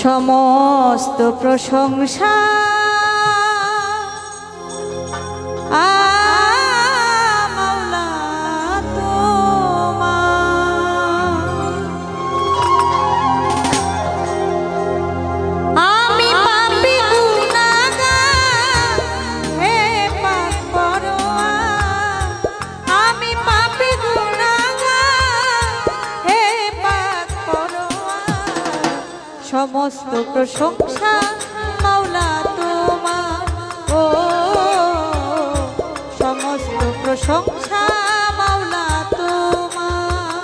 সমস্ত প্রশংসা মাওলা তোমার। আমি পাপী গুনাহগার, হে পাক পরোয়ার। আমি পাপী গুনাহগার, হে পাক পরোয়ার। সমস্ত প্রশংসা মাওলা তোমার, ও সমস্ত প্রশংসা মাওলা তোমার।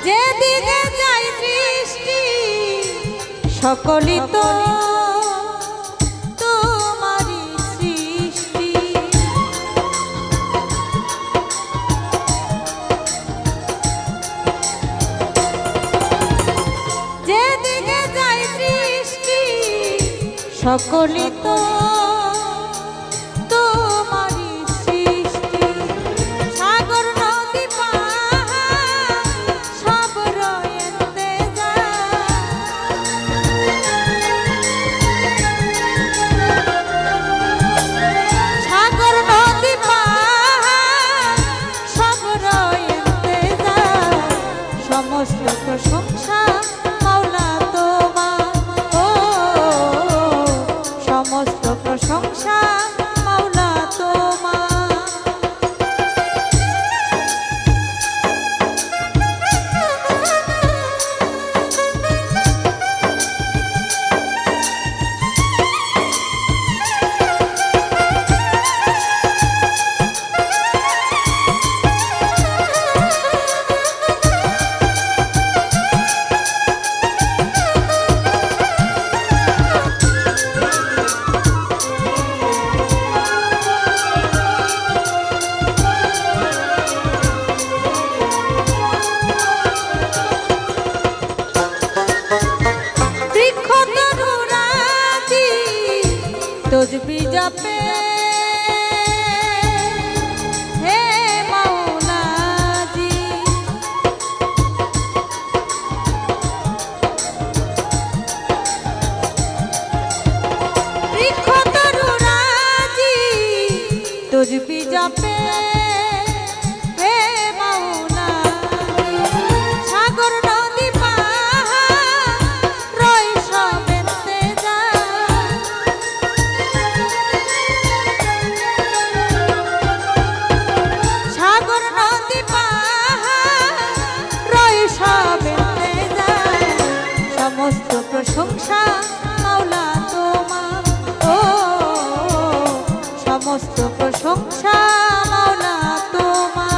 যেদিকে যাই দৃষ্টি সকলই তো তোমারই সৃষ্টি। যেদিকে যাই দৃষ্টি সকলই তো তোমারই সৃষ্টি। সাগর নদী পাহাড় সব রয়েতে সাগর নদী পাহাড় সব রয়েতে সমস্ত প্রশংসা মাওলা তোমার, ও সমস্ত প্রশংসা মাওলা তোমার। তসবিহ জপে হে মাওলাজি, বৃক্ষ তরুরাজি তসবিহ জপে হে মাওলাজি। সাগর নদী পাহাড় রয় সবেতে সাগর নদী পাহাড় রয় সবেতে সমস্ত প্রশংসা মাওলা তোমার, ও সমস্ত প্রশংসা মাওলা তোমার।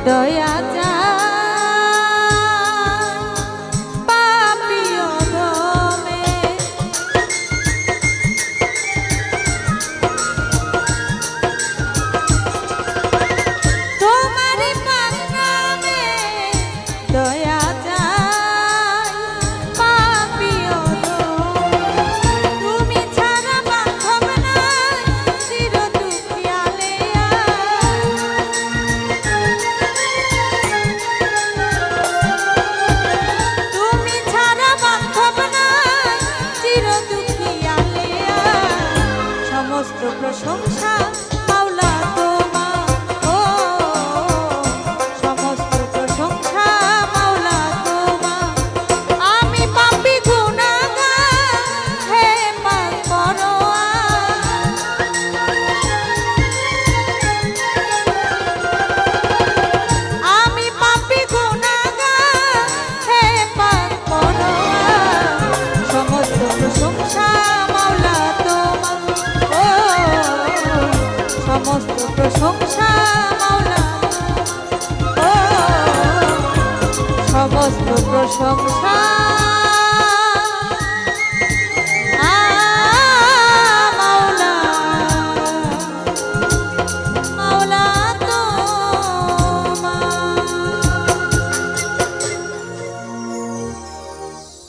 দয়া পাপী অধমে তোমার নামে দয়া পাপী অধমে। তুমি ছাড়া বান্ধব নাই চির দুঃখিয়ালে সমস্ত প্রশংসা